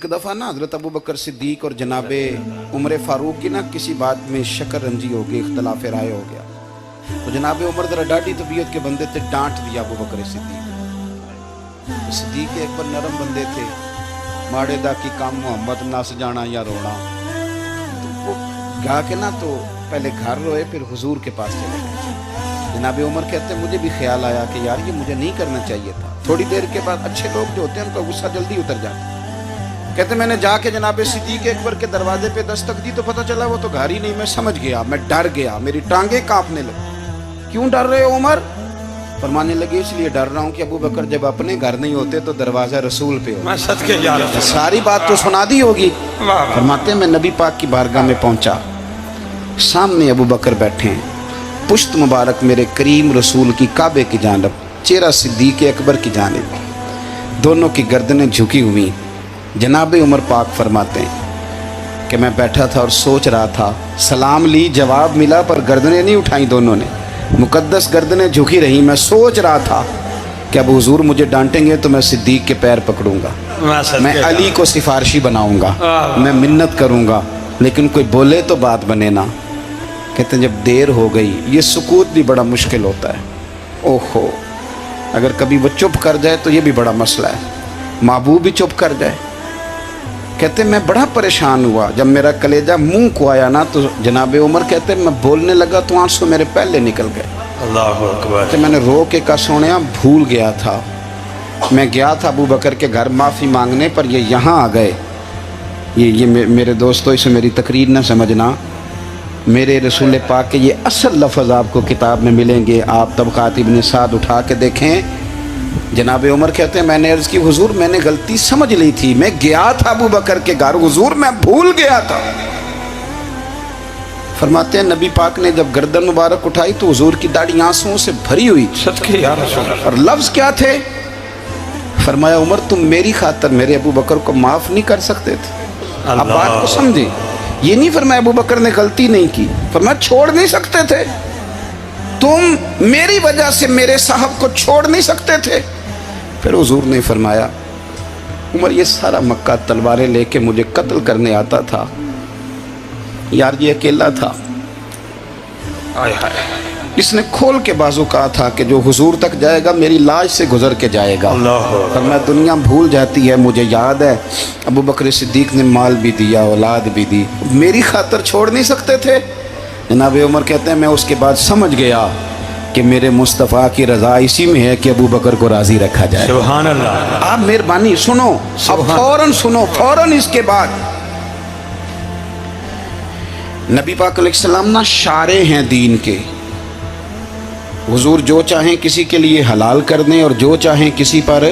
एक दफ़ा ना हज़रत अबू बकर सिद्दीक और जनाबे उमर फ़ारूक की ना किसी बात में शक्कर रंजी हो गई, इख्तलाफ राय हो गया। तो जनाबे उमर ज़रा डाढ़ी तबीयत के बंदे थे, डांट दिया अबू बकर सिद्दीक। सिद्दीक एक पर नरम बंदे थे, माड़े दा की काम मोहम्मद नस जाना या रोना। तो वो गा के ना तो पहले घर रोए, फिर हुजूर के पास चले गए। जनाबे उमर कहते मुझे भी ख्याल आया कि यार ये मुझे नहीं करना चाहिए था। थोड़ी देर के बाद अच्छे लोग जो होते हैं उनका गुस्सा जल्दी उतर जाता है। कहते मैंने जाके जनाबे सिद्दीक अकबर के दरवाजे पे दस्तक दी तो पता चला वो तो घर ही नहीं। मैं समझ गया, मैं डर गया, मेरी टांगे कांपने लगी। क्यों डर रहे हो उमर? फरमाने लगे इसलिए डर रहा हूँ कि अबू बकर जब अपने घर नहीं होते तो दरवाजा रसूल पे हो। मैं सदके जा रहा हूं। सारी बात तो सुना दी होगी। फरमाते मैं नबी पाक की बारगाह में पहुंचा, सामने अबू बकर बैठे हैं, पुश्त मुबारक मेरे करीम रसूल की काबे की जानब, चेहरा सिद्दीक अकबर की जानिब, दोनों की गर्दनें झुकी हुई। जनाब उमर पाक फरमाते हैं कि मैं बैठा था और सोच रहा था, सलाम ली, जवाब मिला, पर गर्दनें नहीं उठाई दोनों ने, मुकद्दस गर्दनें झुकी रहीं। मैं सोच रहा था कि अब हुजूर मुझे डांटेंगे तो मैं सिद्दीक के पैर पकड़ूंगा, मैं अली को सिफारशी बनाऊंगा, मैं मिन्नत करूंगा, लेकिन कोई बोले तो बात बने ना। कहते हैं जब देर हो गई, ये सुकूत भी बड़ा मुश्किल होता है। ओहो, अगर कभी वो चुप कर जाए तो ये भी बड़ा मसला है, महबूब भी चुप कर जाए। कहते मैं बड़ा परेशान हुआ, जब मेरा कलेजा मुंह को आया ना तो जनाब उमर कहते मैं बोलने लगा तो आंसू मेरे पहले निकल गए। अल्लाहु अकबर। तो मैंने रो के कहा सोनिया भूल गया था, मैं गया था अबू बकर के घर माफ़ी मांगने, पर ये यहाँ आ गए। ये मेरे दोस्तों इसे मेरी तकरीर ना समझना, मेरे रसूल पाक के ये असल लफ्ज़ आपको किताब में मिलेंगे। आप तबक़ात इब्न साद उठा के देखें। जनाब उमर कहते हैं मैंने अर्ज़ की हुजूर मैंने गलती समझ ली थी, मैं गया था अबू बकर के घर, हुजूर मैं भूल गया था। फरमाते हैं नबी पाक ने जब गर्दन मुबारक उठाई तो हुजूर की दाढ़ी आंसुओं से भरी हुई। सदके या रसूल अल्लाह। और लफ्ज़ क्या थे? फरमाया उमर तुम मेरी खातर मेरे अबू बकर को माफ़ नहीं कर सकते थे। अब बात को समझे, ये नहीं फरमाया अबू बकर ने गलती नहीं की, फरमाया छोड़ नहीं सकते थे, तुम मेरी वजह से मेरे साहब को छोड़ नहीं सकते थे। फिर हुजूर ने फरमाया उमर ये सारा मक्का तलवारें लेके मुझे कत्ल करने आता था, यार ये अकेला था, आय हाय, इसने खोल के बाजू कहा था कि जो हुजूर तक जाएगा मेरी लाश से गुजर के जाएगा। पर मैं दुनिया भूल जाती है, मुझे याद है अबू बकर सिद्दीक ने माल भी दिया, औलाद भी दी, मेरी खातर छोड़ नहीं सकते थे। जनाब उमर कहते हैं मैं उसके बाद समझ गया कि मेरे मुस्तफ़ा की रज़ा इसी में है कि अबू बकर को राज़ी रखा जाए। सुभान अल्लाह। आप मेहरबानी सुनो, अब फौरन सुनो, फौरन इसके बाद नबी पाक अलैहिस्सलाम ना शारे हैं दीन के। हुजूर जो चाहें किसी के लिए हलाल कर दें और जो चाहें किसी पर